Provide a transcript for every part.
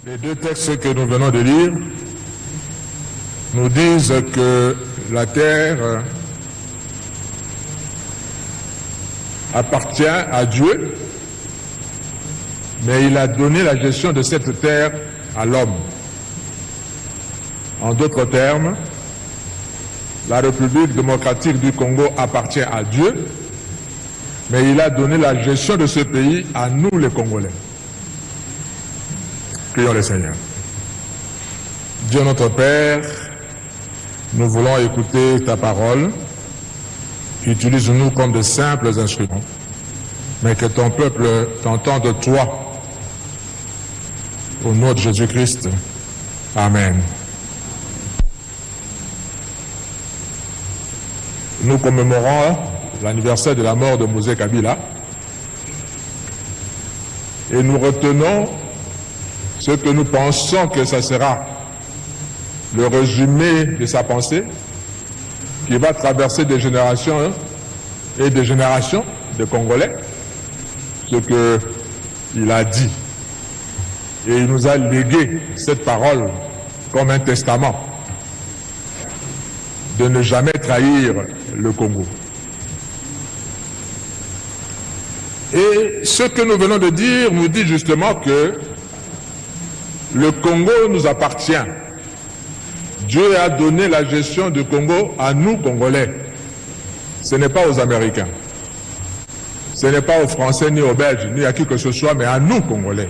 Les deux textes que nous venons de lire nous disent que la terre appartient à Dieu, mais il a donné la gestion de cette terre à l'homme. En d'autres termes, la République démocratique du Congo appartient à Dieu, mais il a donné la gestion de ce pays à nous les Congolais. Prions le Seigneur. Dieu notre Père, nous voulons écouter ta parole. Utilise-nous comme de simples instruments, mais que ton peuple t'entende toi. Au nom de Jésus-Christ. Amen. Nous commémorons l'anniversaire de la mort de Mosé Kabila et nous retenons ce que nous pensons que ça sera le résumé de sa pensée qui va traverser des générations et des générations de Congolais, ce qu'il a dit. Et il nous a légué cette parole comme un testament de ne jamais trahir le Congo. Et ce que nous venons de dire nous dit justement que le Congo nous appartient. Dieu a donné la gestion du Congo à nous, Congolais. Ce n'est pas aux Américains. Ce n'est pas aux Français, ni aux Belges, ni à qui que ce soit, mais à nous, Congolais.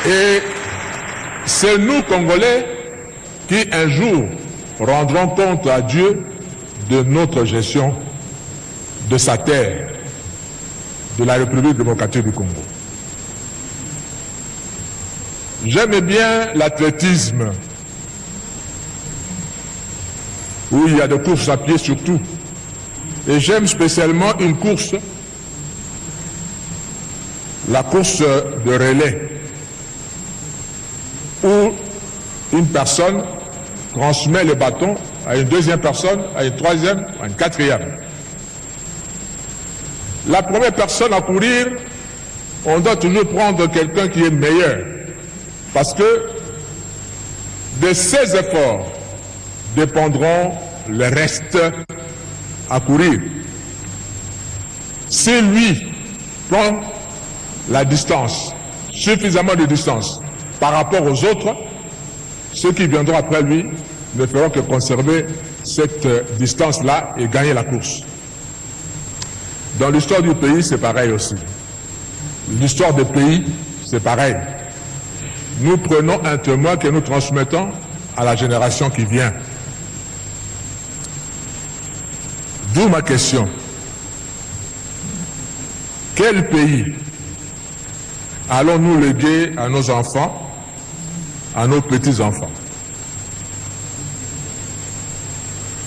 Et c'est nous, Congolais, qui un jour rendrons compte à Dieu de notre gestion de sa terre, de la République démocratique du Congo. J'aime bien l'athlétisme, où il y a des courses à pied surtout. Et j'aime spécialement une course, la course de relais, où une personne transmet le bâton à une deuxième personne, à une troisième, à une quatrième. La première personne à courir, on doit toujours prendre quelqu'un qui est meilleur. Parce que de ses efforts dépendront le reste à courir. Si lui prend la distance, suffisamment de distance par rapport aux autres, ceux qui viendront après lui ne feront que conserver cette distance-là et gagner la course. Dans l'histoire du pays, c'est pareil aussi. L'histoire des pays, c'est pareil. Nous prenons un témoin que nous transmettons à la génération qui vient. D'où ma question. Quel pays allons-nous léguer à nos enfants, à nos petits-enfants?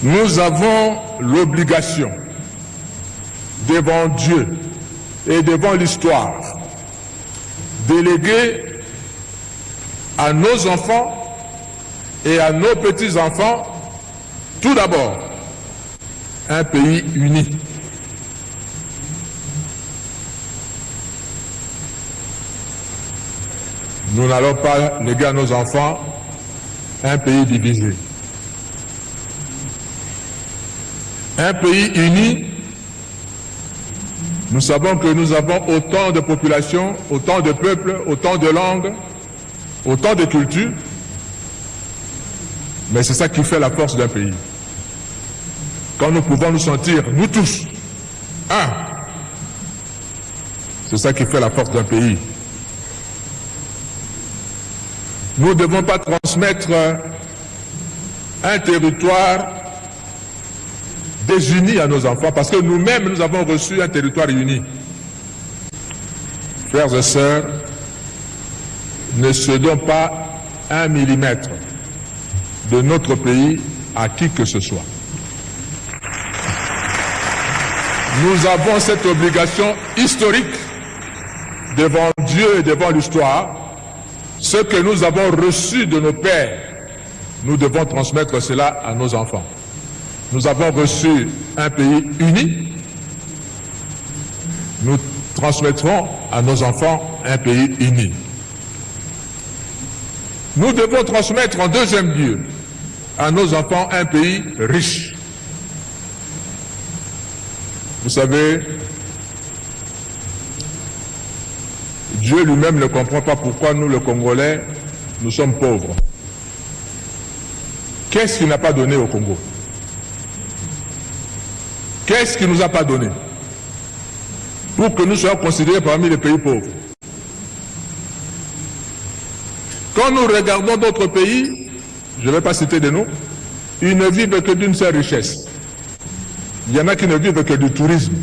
Nous avons l'obligation devant Dieu et devant l'histoire d'éléguer à nos enfants et à nos petits-enfants, tout d'abord, un pays uni. Nous n'allons pas léguer à nos enfants un pays divisé. Un pays uni, nous savons que nous avons autant de populations, autant de peuples, autant de langues, autant de cultures, mais c'est ça qui fait la force d'un pays. Quand nous pouvons nous sentir, nous tous, un, c'est ça qui fait la force d'un pays. Nous ne devons pas transmettre un territoire désuni à nos enfants, parce que nous-mêmes, nous avons reçu un territoire uni. Frères et sœurs, ne cédons pas 1 millimètre de notre pays à qui que ce soit. Nous avons cette obligation historique devant Dieu et devant l'histoire. Ce que nous avons reçu de nos pères, nous devons transmettre cela à nos enfants. Nous avons reçu un pays uni. Nous transmettrons à nos enfants un pays uni. Nous devons transmettre en deuxième lieu à nos enfants un pays riche. Vous savez, Dieu lui-même ne comprend pas pourquoi nous, les Congolais, nous sommes pauvres. Qu'est-ce qu'il n'a pas donné au Congo? Qu'est-ce qu'il ne nous a pas donné pour que nous soyons considérés parmi les pays pauvres? Quand nous regardons d'autres pays, je ne vais pas citer de noms, ils ne vivent que d'une seule richesse. Il y en a qui ne vivent que du tourisme.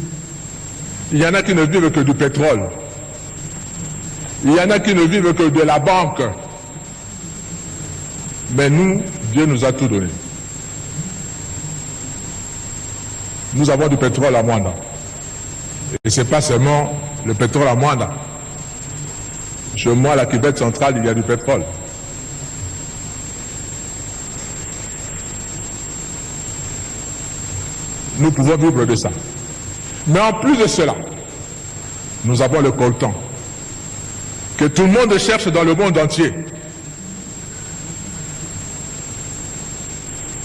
Il y en a qui ne vivent que du pétrole. Il y en a qui ne vivent que de la banque. Mais nous, Dieu nous a tout donné. Nous avons du pétrole à Mwanda. Et ce n'est pas seulement le pétrole à Mwanda. Chez moi, à la Québec centrale, il y a du pétrole. Nous pouvons vivre de ça. Mais en plus de cela, nous avons le coltan, que tout le monde cherche dans le monde entier.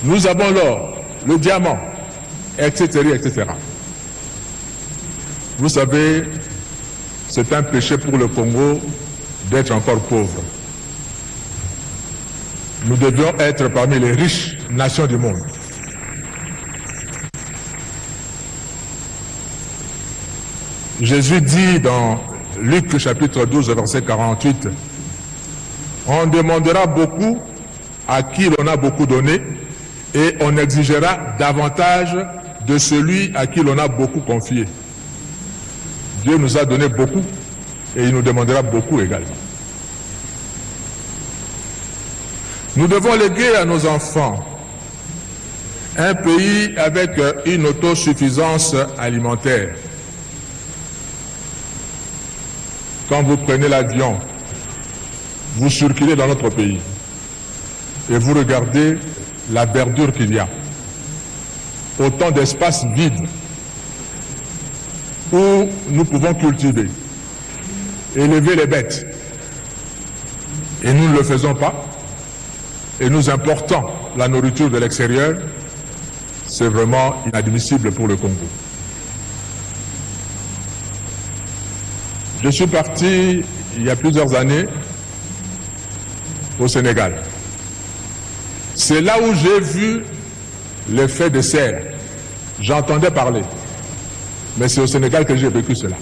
Nous avons l'or, le diamant, etc., etc. Vous savez, c'est un péché pour le Congo d'être encore pauvre. Nous devions être parmi les riches nations du monde. Jésus dit dans Luc chapitre 12, verset 48, « On demandera beaucoup à qui l'on a beaucoup donné, et on exigera davantage de celui à qui l'on a beaucoup confié. » Dieu nous a donné beaucoup, et il nous demandera beaucoup également. Nous devons léguer à nos enfants un pays avec une autosuffisance alimentaire. Quand vous prenez l'avion, vous circulez dans notre pays et vous regardez la verdure qu'il y a, autant d'espaces vides où nous pouvons cultiver, élever les bêtes. Et nous ne le faisons pas, et nous importons la nourriture de l'extérieur. C'est vraiment inadmissible pour le Congo. Je suis parti il y a plusieurs années au Sénégal. C'est là où j'ai vu l'effet de serre. J'entendais parler, mais c'est au Sénégal que j'ai vécu cela.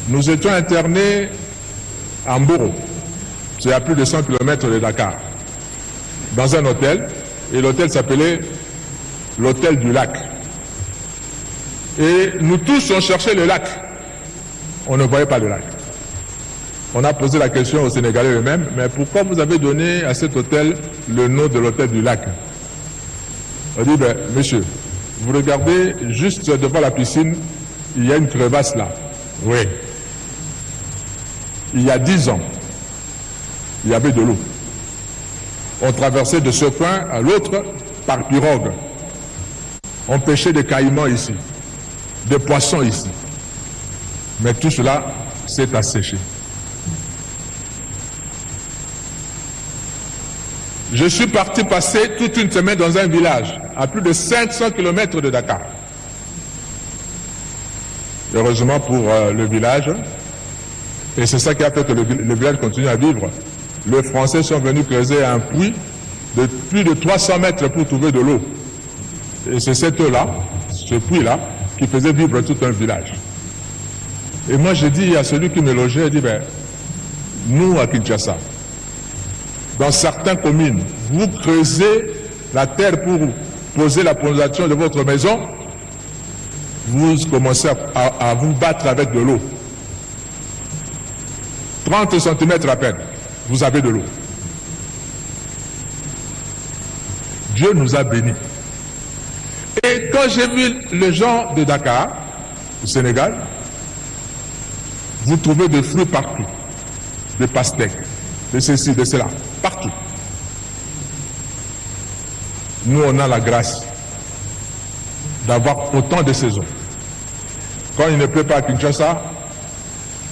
Nous étions internés à Mboro, c'est à plus de 100 km de Dakar, dans un hôtel, et l'hôtel s'appelait l'hôtel du lac. Et nous tous on cherchait le lac. On ne voyait pas le lac. On a posé la question aux Sénégalais eux-mêmes, mais pourquoi vous avez donné à cet hôtel le nom de l'hôtel du lac? On dit, ben, monsieur, vous regardez juste devant la piscine, il y a une crevasse là. Oui. Il y a 10 ans, il y avait de l'eau. On traversait de ce coin à l'autre par pirogue. On pêchait des caïmans ici, des poissons ici. Mais tout cela s'est asséché. Je suis parti passer toute une semaine dans un village, à plus de 500 km de Dakar. Heureusement pour le village, et c'est ça qui a fait que le village continue à vivre, les Français sont venus creuser un puits de plus de 300 mètres pour trouver de l'eau. Et c'est cette eau-là, ce puits-là, qui faisait vivre tout un village. Et moi, j'ai dit à celui qui me logeait, j'ai dit, ben, nous, à Kinshasa, dans certaines communes, vous creusez la terre pour poser la fondation de votre maison, vous commencez à vous battre avec de l'eau. 30 cm à peine, vous avez de l'eau. Dieu nous a bénis. Et quand j'ai vu les gens de Dakar, au Sénégal, vous trouvez des fruits partout, des pastèques, de ceci, de cela, partout. Nous, on a la grâce d'avoir autant de saisons. Quand il ne pleut pas à Kinshasa,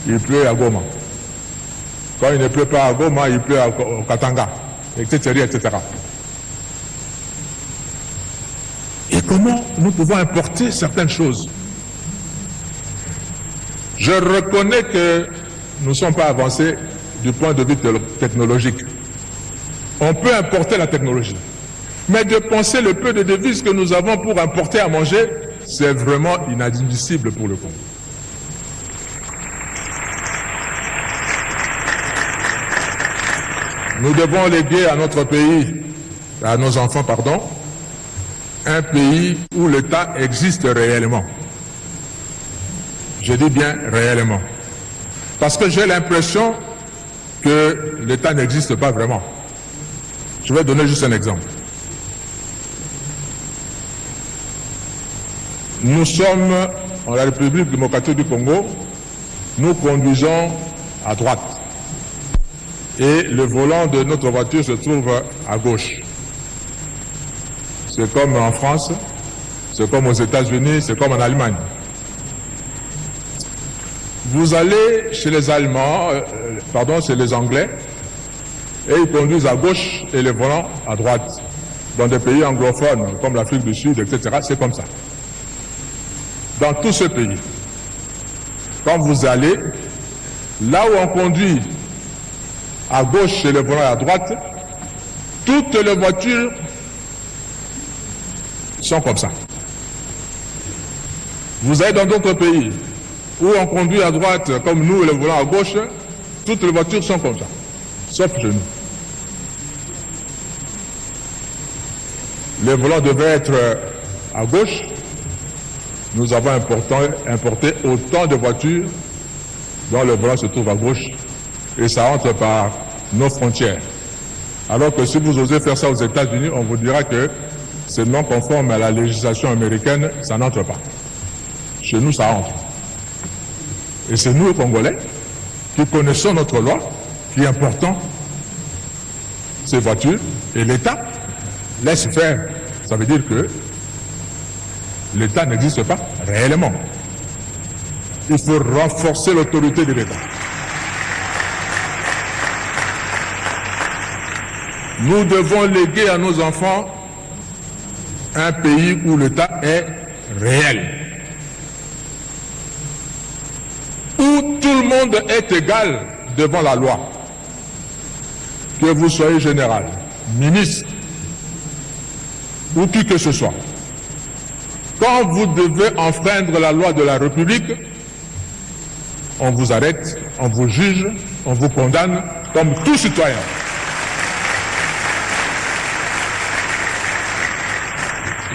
il pleut à Goma. Quand il ne pleut pas à Goma, il pleut au Katanga, etc., etc. Et comment nous pouvons importer certaines choses? Je reconnais que nous ne sommes pas avancés du point de vue technologique. On peut importer la technologie. Mais de penser le peu de devises que nous avons pour importer à manger, c'est vraiment inadmissible pour le Congo. Nous devons léguer à notre pays, à nos enfants, pardon, un pays où l'État existe réellement. Je dis bien réellement. Parce que j'ai l'impression que l'État n'existe pas vraiment. Je vais donner juste un exemple. Nous sommes en la République démocratique du Congo, nous conduisons à droite. Et le volant de notre voiture se trouve à gauche. C'est comme en France, c'est comme aux États-Unis, c'est comme en Allemagne. Vous allez chez les Allemands, chez les Anglais, et ils conduisent à gauche et le volant à droite. Dans des pays anglophones, comme l'Afrique du Sud, etc., c'est comme ça. Dans tous ces pays, quand vous allez, là où on conduit à gauche et le volant à droite, toutes les voitures sont comme ça. Vous allez dans d'autres pays où on conduit à droite comme nous et le volant à gauche, toutes les voitures sont comme ça, sauf chez nous. Les volants devaient être à gauche. Nous avons importé autant de voitures dont le volant se trouve à gauche et ça entre par nos frontières. Alors que si vous osez faire ça aux États-Unis, on vous dira que c'est non conforme à la législation américaine, ça n'entre pas. Chez nous, ça entre. Et c'est nous, les Congolais, qui connaissons notre loi, qui importons ces voitures, et l'État laisse faire. Ça veut dire que l'État n'existe pas réellement. Il faut renforcer l'autorité de l'État. Nous devons léguer à nos enfants un pays où l'État est réel. Où tout le monde est égal devant la loi. Que vous soyez général, ministre, ou qui que ce soit. Quand vous devez enfreindre la loi de la République, on vous arrête, on vous juge, on vous condamne comme tout citoyen.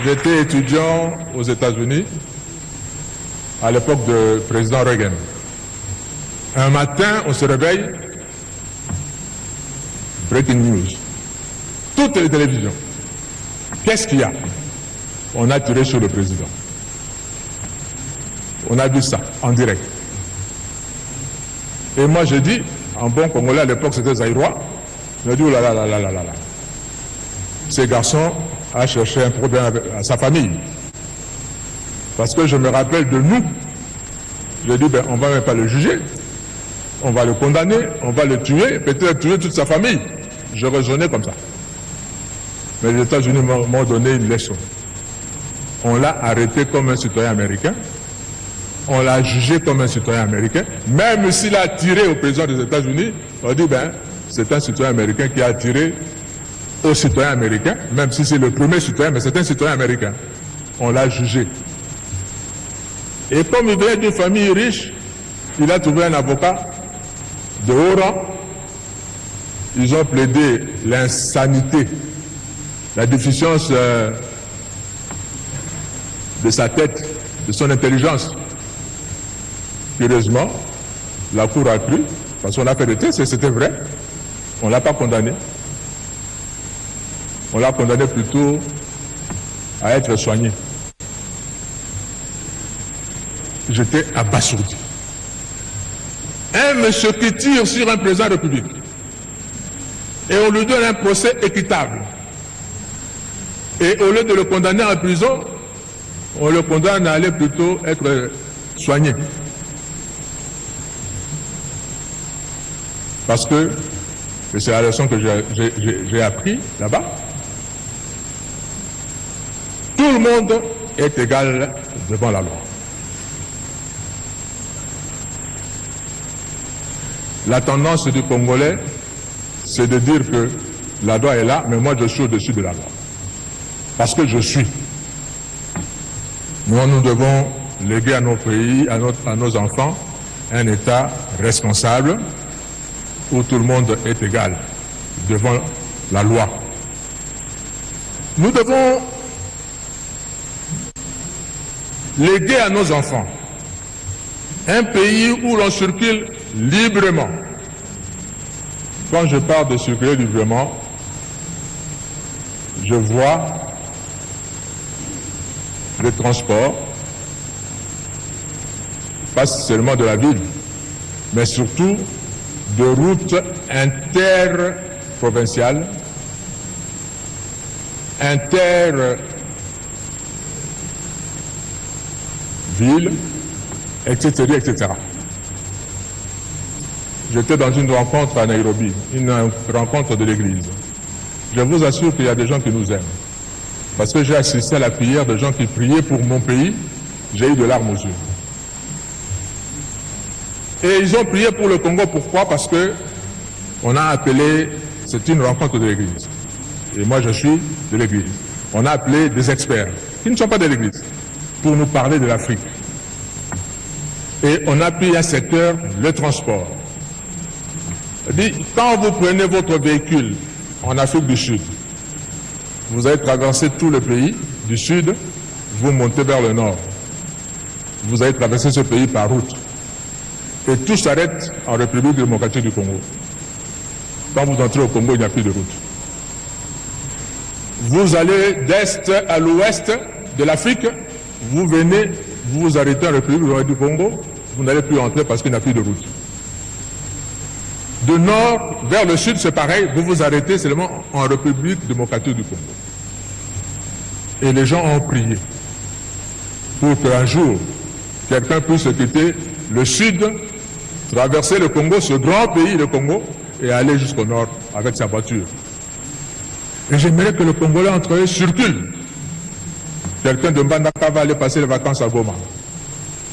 J'étais étudiant aux États-Unis à l'époque du président Reagan. Un matin, on se réveille, breaking news. Toutes les télévisions. Qu'est-ce qu'il y a? On a tiré sur le président. On a vu ça en direct. Et moi j'ai dit, en bon congolais à l'époque c'était Zaïrois, j'ai dit, oh là là là là là là là. Ces garçons a cherché un problème à sa famille. Parce que je me rappelle de nous. J'ai dit, ben on va même pas le juger. On va le condamner, on va le tuer, peut-être tuer toute sa famille. Je raisonnais comme ça. Mais les États-Unis m'ont donné une leçon. On l'a arrêté comme un citoyen américain. On l'a jugé comme un citoyen américain. Même s'il a tiré au président des États-Unis, on dit, ben, c'est un citoyen américain qui a tiré au citoyen américain, même si c'est le premier citoyen, mais c'est un citoyen américain. On l'a jugé. Et comme il vient d'une famille riche, il a trouvé un avocat de haut rang. Ils ont plaidé l'insanité, la déficience de sa tête, de son intelligence. Curieusement, la Cour a cru, parce qu'on a fait des tests, c'était vrai, on ne l'a pas condamné. On l'a condamné plutôt à être soigné. J'étais abasourdi. Un monsieur qui tire sur un président de la République et on lui donne un procès équitable. Et au lieu de le condamner en prison, on le condamne à aller plutôt être soigner. Parce que, et c'est la leçon que j'ai appris là-bas, tout le monde est égal devant la loi. La tendance du Congolais, c'est de dire que la loi est là, mais moi je suis au-dessus de la loi. Parce que je suis. Nous devons léguer à nos pays, à nos enfants, un État responsable où tout le monde est égal devant la loi. Nous devons léguer à nos enfants un pays où l'on circule librement. Quand je parle de circuler librement, je vois le transport, pas seulement de la ville, mais surtout de routes interprovinciales, intervilles, etc., etc. J'étais dans une rencontre à Nairobi, une rencontre de l'église. Je vous assure qu'il y a des gens qui nous aiment. Parce que j'ai assisté à la prière de gens qui priaient pour mon pays, j'ai eu de larmes aux yeux. Et ils ont prié pour le Congo, pourquoi? Parce que on a appelé, c'est une rencontre de l'église. Et moi je suis de l'église. On a appelé des experts, qui ne sont pas de l'église, pour nous parler de l'Afrique. Et on a pris un secteur, le transport. Quand vous prenez votre véhicule en Afrique du Sud, vous allez traverser tout le pays du Sud, vous montez vers le Nord. Vous allez traverser ce pays par route. Et tout s'arrête en République démocratique du Congo. Quand vous entrez au Congo, il n'y a plus de route. Vous allez d'est à l'ouest de l'Afrique, vous venez, vous vous arrêtez en République démocratique du Congo, vous n'allez plus entrer parce qu'il n'y a plus de route. De nord vers le sud, c'est pareil, vous vous arrêtez seulement en République démocratique du Congo. Et les gens ont prié pour qu'un jour, quelqu'un puisse quitter le sud, traverser le Congo, ce grand pays, le Congo, et aller jusqu'au nord avec sa voiture. Et j'aimerais que le Congolais entre eux circule. Quelqu'un de Mbandaka va aller passer les vacances à Goma.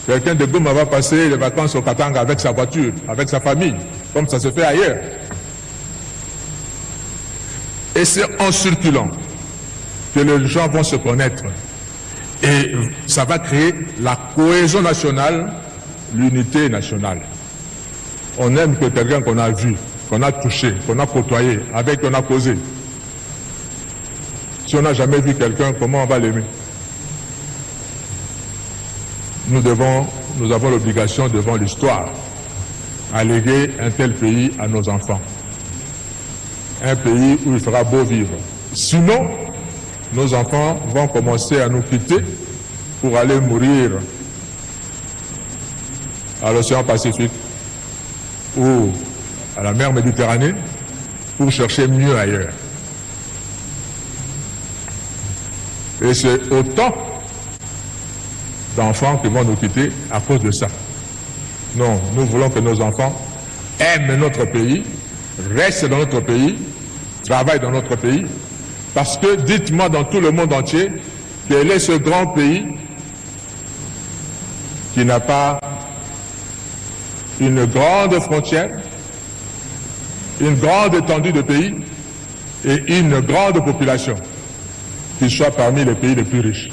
Quelqu'un de Goma va passer les vacances au Katanga avec sa voiture, avec sa famille, comme ça se fait ailleurs. Et c'est en circulant que les gens vont se connaître. Et ça va créer la cohésion nationale, l'unité nationale. On aime que quelqu'un qu'on a vu, qu'on a touché, qu'on a côtoyé, avec qui on a causé. Si on n'a jamais vu quelqu'un, comment on va l'aimer? Nous avons l'obligation devant l'histoire à léguer un tel pays à nos enfants. Un pays où il fera beau vivre. Sinon, nos enfants vont commencer à nous quitter pour aller mourir à l'océan Pacifique ou à la mer Méditerranée pour chercher mieux ailleurs. Et c'est autant d'enfants qui vont nous quitter à cause de ça. Non, nous voulons que nos enfants aiment notre pays, restent dans notre pays, travaillent dans notre pays, parce que dites-moi dans tout le monde entier, quel est ce grand pays qui n'a pas une grande frontière, une grande étendue de pays et une grande population qui soit parmi les pays les plus riches.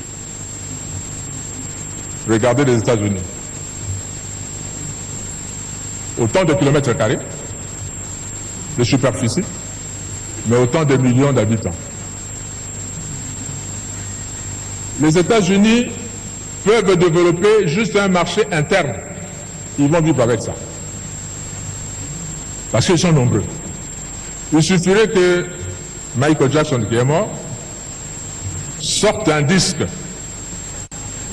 Regardez les États-Unis. Autant de kilomètres carrés de superficie, mais autant de millions d'habitants. Les États-Unis peuvent développer juste un marché interne. Ils vont vivre avec ça. Parce qu'ils sont nombreux. Il suffirait que Michael Jackson, qui est mort, sorte un disque.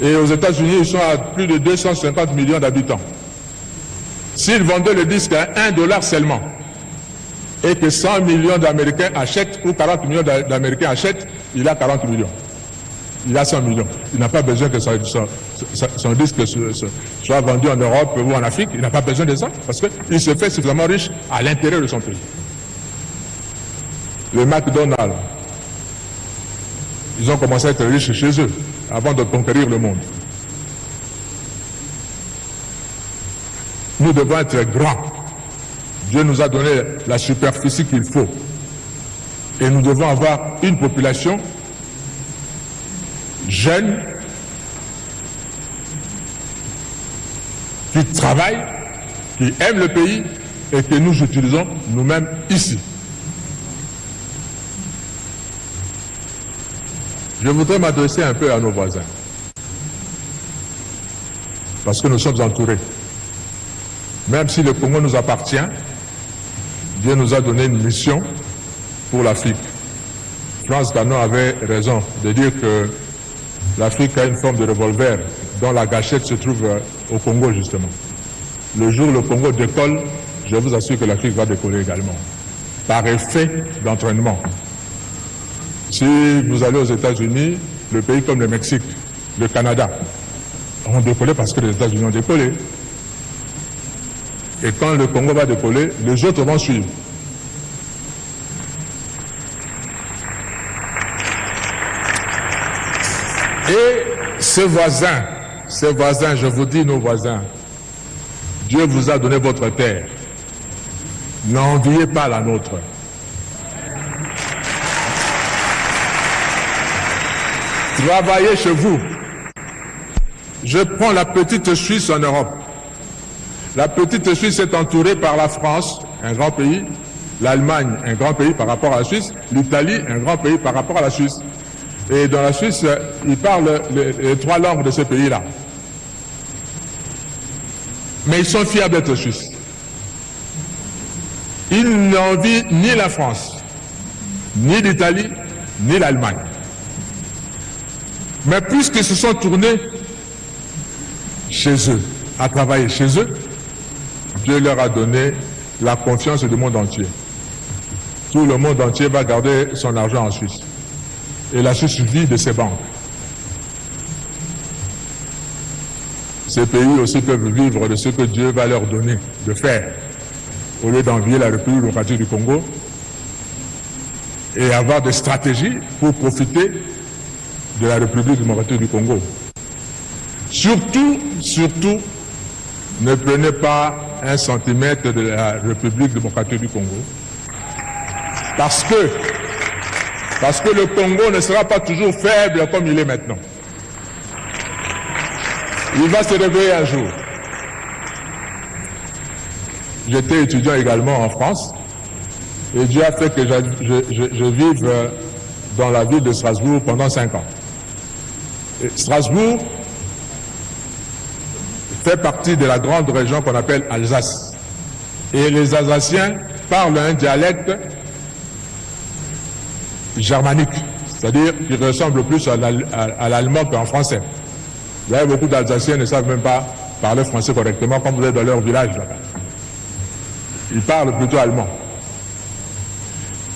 Et aux États-Unis, ils sont à plus de 250 millions d'habitants. S'ils vendaient le disque à $1 seulement, et que 100 millions d'Américains achètent, ou 40 millions d'Américains achètent, il a 40 millions. Il a 100 millions. Il n'a pas besoin que ce son disque soit vendu en Europe ou en Afrique. Il n'a pas besoin de ça, parce qu'il se fait suffisamment riche à l'intérieur de son pays. Les McDonald's, ils ont commencé à être riches chez eux, avant de conquérir le monde. Nous devons être grands. Dieu nous a donné la superficie qu'il faut. Et nous devons avoir une population jeune, qui travaille, qui aime le pays et que nous utilisons nous-mêmes ici. Je voudrais m'adresser un peu à nos voisins, parce que nous sommes entourés. Même si le Congo nous appartient, Dieu nous a donné une mission pour l'Afrique. France Fanon avait raison de dire que l'Afrique a une forme de revolver dont la gâchette se trouve au Congo justement. Le jour où le Congo décolle, je vous assure que l'Afrique va décoller également, par effet d'entraînement. Si vous allez aux États-Unis, le pays comme le Mexique, le Canada, ont décollé parce que les États-Unis ont décollé. Et quand le Congo va décoller, les autres vont suivre. Et ces voisins, je vous dis nos voisins, Dieu vous a donné votre terre. N'enviez pas la nôtre. Travaillez chez vous. Je prends la petite Suisse en Europe. La petite Suisse est entourée par la France, un grand pays, l'Allemagne, un grand pays par rapport à la Suisse, l'Italie, un grand pays par rapport à la Suisse. Et dans la Suisse, ils parlent les trois langues de ce pays-là. Mais ils sont fiers d'être Suisses. Ils n'envient ni la France, ni l'Italie, ni l'Allemagne. Mais puisqu'ils se sont tournés chez eux, à travailler chez eux, Dieu leur a donné la confiance du monde entier. Tout le monde entier va garder son argent en Suisse. Et la Suisse vit de ses banques. Ces pays aussi peuvent vivre de ce que Dieu va leur donner de faire, au lieu d'envier la République démocratique du Congo et avoir des stratégies pour profiter de la République démocratique du Congo. Surtout, ne prenez pas un centimètre de la République démocratique du Congo. Parce que le Congo ne sera pas toujours faible comme il est maintenant. Il va se réveiller un jour. J'étais étudiant également en France et Dieu a fait que je vive dans la ville de Strasbourg pendant 5 ans. Et Strasbourg fait partie de la grande région qu'on appelle Alsace. Et les Alsaciens parlent un dialecte germanique, c'est-à-dire qu'il ressemble plus à l'allemand qu'en français. Vous avez beaucoup d'Alsaciens qui ne savent même pas parler français correctement comme vous êtes dans leur village là-bas. Ils parlent plutôt allemand.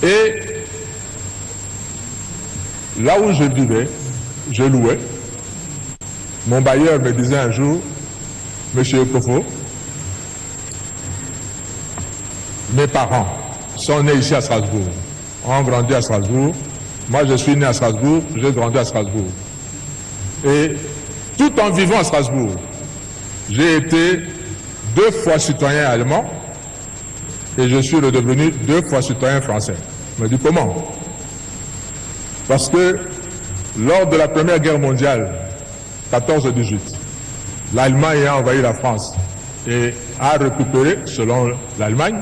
Et là où je vivais, je louais. Mon bailleur me disait un jour, Monsieur Kofo, mes parents sont nés ici à Strasbourg, ont grandi à Strasbourg. Moi, je suis né à Strasbourg, j'ai grandi à Strasbourg. Et tout en vivant à Strasbourg, j'ai été 2 fois citoyen allemand et je suis redevenu 2 fois citoyen français. Je me dis comment? Parce que lors de la Première Guerre mondiale, 14-18, l'Allemagne a envahi la France et a récupéré, selon l'Allemagne,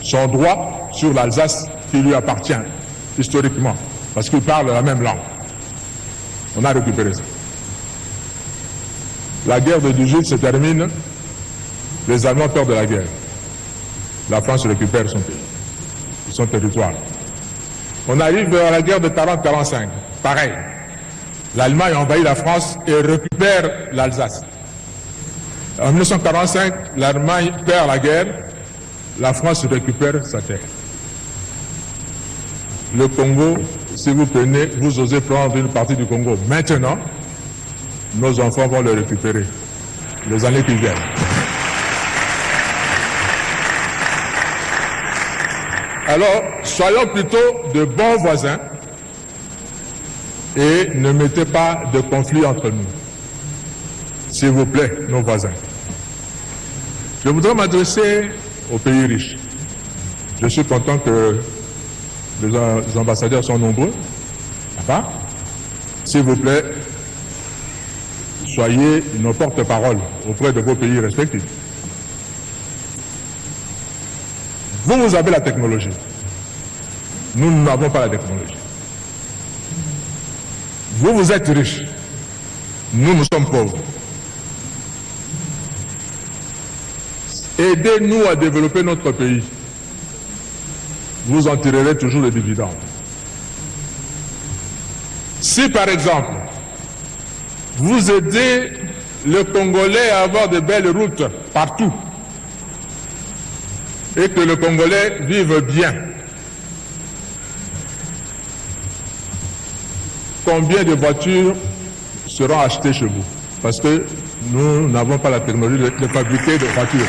son droit sur l'Alsace qui lui appartient historiquement, parce qu'il parle la même langue. On a récupéré ça. La guerre de 18 se termine, les Allemands perdent la guerre. La France récupère son pays, son territoire. On arrive à la guerre de 40-45, pareil. L'Allemagne envahit la France et récupère l'Alsace. En 1945, l'Allemagne perd la guerre, la France récupère sa terre. Le Congo, si vous prenez, vous osez prendre une partie du Congo maintenant, nos enfants vont le récupérer les années qui viennent. Alors, soyons plutôt de bons voisins et ne mettez pas de conflit entre nous. S'il vous plaît, nos voisins. Je voudrais m'adresser aux pays riches. Je suis content que les ambassadeurs sont nombreux. Enfin, s'il vous plaît, soyez nos porte-parole auprès de vos pays respectifs. Vous avez la technologie. Nous n'avons pas la technologie. Vous êtes riches. Nous sommes pauvres. Aidez-nous à développer notre pays. Vous en tirerez toujours les dividendes. Si par exemple, vous aidez le Congolais à avoir de belles routes partout et que le Congolais vive bien, combien de voitures seront achetées chez vous? Parce que nous n'avons pas la technologie de fabriquer des voitures.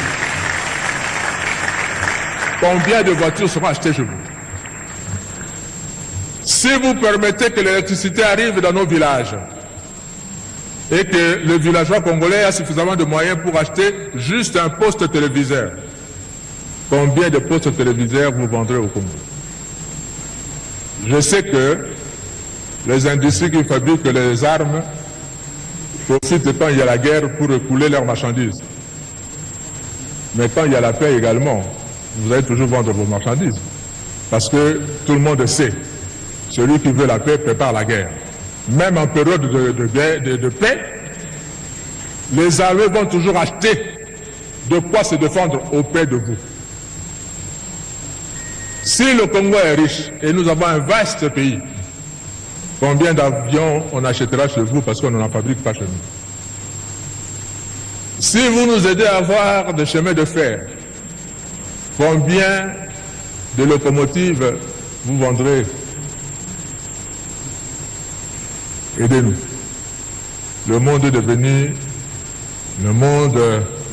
Combien de voitures seront achetées chez vous? Si vous permettez que l'électricité arrive dans nos villages et que le villageois congolais a suffisamment de moyens pour acheter juste un poste téléviseur, combien de postes téléviseurs vous vendrez au Congo? Je sais que les industries qui fabriquent les armes profitent quand il y a la guerre pour écouler leurs marchandises. Mais quand il y a la paix également, vous allez toujours vendre vos marchandises. Parce que tout le monde sait, celui qui veut la paix prépare la guerre. Même en période de paix, les armées vont toujours acheter de quoi se défendre auprès de vous. Si le Congo est riche et nous avons un vaste pays, combien d'avions on achètera chez vous parce qu'on n'en fabrique pas chez nous? Si vous nous aidez à avoir des chemins de fer, combien de locomotives vous vendrez? Aidez-nous. Le monde est devenu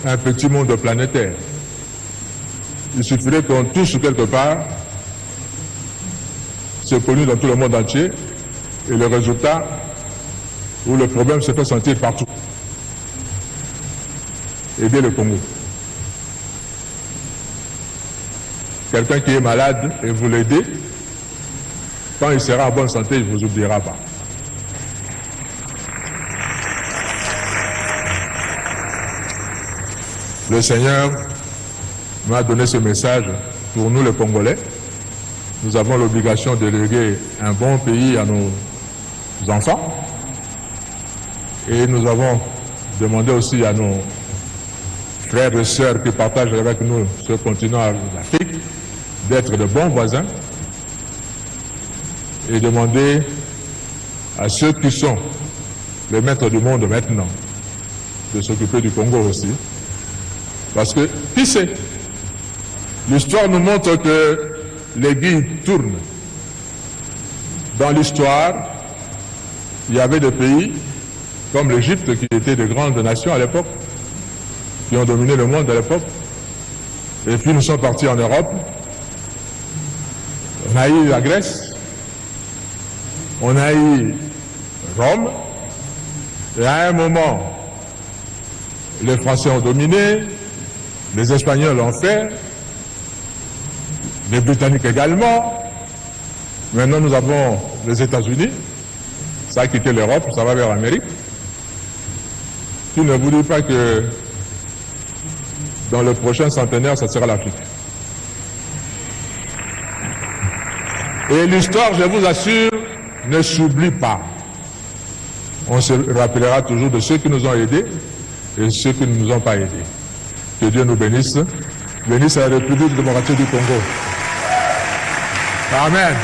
un petit monde planétaire. Il suffirait qu'on touche quelque part, c'est connu dans tout le monde entier, et le résultat, où le problème se fait sentir partout. Aidez le Congo. Quelqu'un qui est malade et vous l'aidez, quand il sera en bonne santé, il ne vous oubliera pas. Le Seigneur m'a donné ce message pour nous les Congolais. Nous avons l'obligation de léguer un bon pays à nos enfants. Et nous avons demandé aussi à nos frères et sœurs qui partagent avec nous ce continent d'Afrique d'être de bons voisins et demander à ceux qui sont les maîtres du monde maintenant de s'occuper du Congo aussi. Parce que, qui sait, l'histoire nous montre que les guides tournent. Dans l'histoire, il y avait des pays comme l'Égypte qui étaient de grandes nations à l'époque, qui ont dominé le monde à l'époque. Et puis nous sommes partis en Europe. On a eu la Grèce, on a eu Rome, et à un moment, les Français ont dominé, les Espagnols l'ont fait, les Britanniques également. Maintenant, nous avons les États-Unis. Ça a quitté l'Europe, ça va vers l'Amérique. Qui ne vous dit pas que dans le prochain centenaire, ça sera l'Afrique. Et l'histoire, je vous assure, ne s'oublie pas. On se rappellera toujours de ceux qui nous ont aidés et ceux qui ne nous ont pas aidés. Que Dieu nous bénisse. Bénisse la République démocratique du Congo. Amen.